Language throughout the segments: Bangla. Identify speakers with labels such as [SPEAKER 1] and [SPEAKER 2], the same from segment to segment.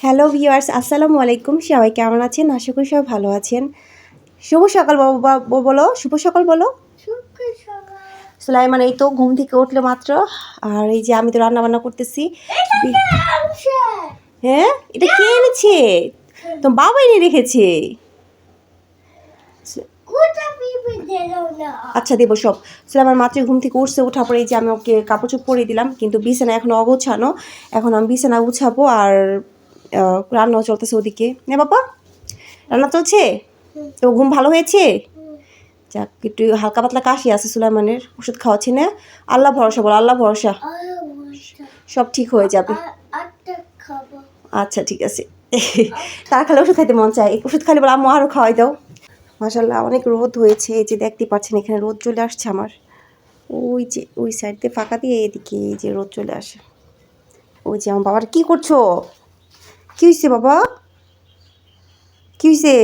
[SPEAKER 1] হ্যালো ভিউয়ার্স, আসসালামু আলাইকুম। সবাই কেমন আছেন? আশা করি সবাই ভালো আছেন। শুভ সকাল বাবা, বলো শুভ সকাল বলো। সুলাইমান এই তো ঘুম থেকে উঠলো মাত্র। আর এই যে আমি তো রান্না বান্না করতেছি। হ্যাঁ, এটা কে এনেছে? তো বাবা এনে রেখেছে। আচ্ছা দেবো সব। সুলাইমান মাত্র ঘুম থেকে উঠছে, ওঠার পরে এই যে আমি ওকে কাপড় চোপ পরিয়ে দিলাম, কিন্তু বিছানা এখন অগোছানো। এখন আমি বিছানা গুছাবো আর রান্নাও চলতেছে ওদিকে। না বাবা, রান্না চলছে? তো ঘুম ভালো হয়েছে? যাক, একটু হালকা পাতলা কাশি আছে সুলাইমানের, ওষুধ খাওয়াচ্ছি না। আল্লাহ ভরসা বলো, আল্লাহ ভরসা, সব ঠিক হয়ে যাবে। আচ্ছা ঠিক আছে। তার খালে ওষুধ খাইতে মন চায়, ওষুধ খাইলে বলে আম্মু আরও খাওয়াই দাও। মাশাল্লাহ অনেক রোদ হয়েছে, এই যে দেখতে পাচ্ছেন এখানে রোদ চলে আসছে আমার। ওই যে ওই সাইড দিয়ে ফাঁকা দিয়ে এদিকে এই যে রোদ চলে আসে। ওই যে আমার বাবার, কি করছো? কি হয়েছে বাবা? কি হয়েছে?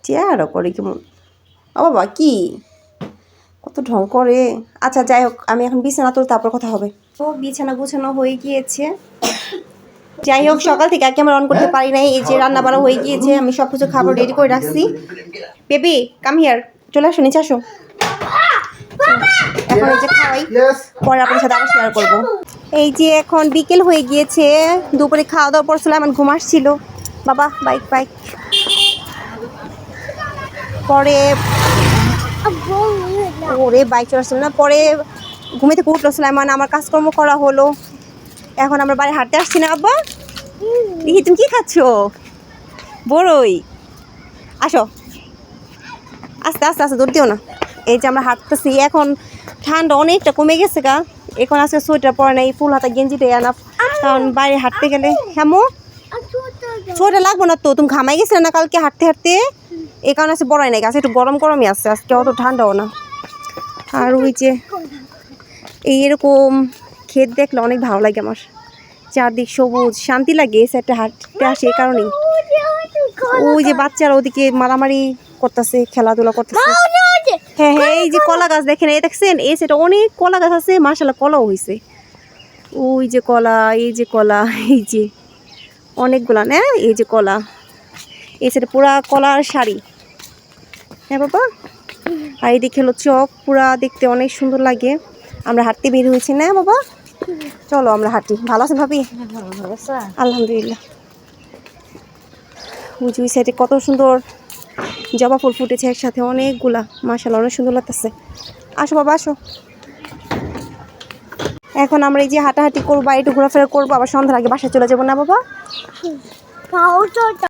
[SPEAKER 1] চেয়ারও করে কেমন। ও বাবা, কি কত ঢং করে। আচ্ছা যাই হোক, আমি এখন বিছানা তুল, তারপর কথা হবে। তো বিছানা গুছানো হয়ে গিয়েছে। যাই হোক, সকাল থেকে ক্যামেরা অন করতে পারি নাই। এই যে রান্না বাড়া হয়ে গিয়েছে, আমি সব কিছু খাবার রেডি করে রাখছি। বেবি কাম হিয়ার, চলে আসো, নিচে আসো। এখন এই যে খাওয়াই, পরে আপনার সাথে আবার শেয়ার করবো। এই যে এখন বিকেল হয়ে গিয়েছে, দুপুরে খাওয়া দাওয়ার পর আমার ঘুম আসছিল। বাবা বাইক বাইক পরে ওরে বাইক চলাচ্ছিল না, পরে ঘুমে থেকে উঠলো সুলাইমান, আমার কাজকর্ম করা হলো। এখন আমরা বাড়ি হাঁটতে আসছি না আব্বা। দেখি তুমি কি খাচ্ছ? বড়ই, আসো আস্তে আস্তে আস্তে, দৌড় দিও না। এই যে আমরা হাঁটতেছি, এখন ঠান্ডা অনেকটা কমে গেছে গা। এখন আজকে সোয়েটার পরে না, এই ফুল হাতা গেঞ্জিটাই আনাফ, কারণ বাইরে হাঁটতে গেলে। হ্যাঁ সোয়েটার লাগবো না তো, তুমি ঘামাই গেছিলে না কালকে হাঁটতে হাঁটতে, এই কারণে আছে বড়াই নাই গাছ, একটু গরম গরমই আছে আজকে, অত ঠান্ডাও না। আর ওই যে এইরকম ক্ষেত দেখলে অনেক ভালো লাগে আমার, চারদিক সবুজ, শান্তি লাগে এই সাইডটা হাঁটতে আসে এই কারণেই। ওই যে বাচ্চারা ওদিকে মারামারি করতেছে, খেলাধুলা করতেছে। হ্যাঁ হ্যাঁ, এই যে কলা গাছ দেখেন, এই দেখছেন এই সাইডে অনেক কলা গাছ আছে, মাশাআল্লাহ কলাও হয়েছে। ওই যে কলা, এই যে কলা, এই যে অনেকগুলা না, এই যে কলা, এই সাইডে পুরা কলার শাড়ি। হ্যাঁ বাবা, আর এদিকে হলো চক, পুরা দেখতে অনেক সুন্দর লাগে। আমরা হাঁটতে বের হয়েছি না বাবা, চলো আমরা হাঁটি। ভালো আছেন ভাবি? আলহামদুলিল্লাহ। ওই সাইডে কত সুন্দর জবা ফুল ফুটেছে একসাথে অনেকগুলা, মাশাআল্লাহ অনেক সুন্দর লাগতেছে। আসো বাবা আসো। এখন আমরা এই যে হাঁটাহাঁটি করবো, একটু ঘোরাফেরা করবো, আবার সন্ধ্যার আগে বাসায় চলে যাবো না বাবা?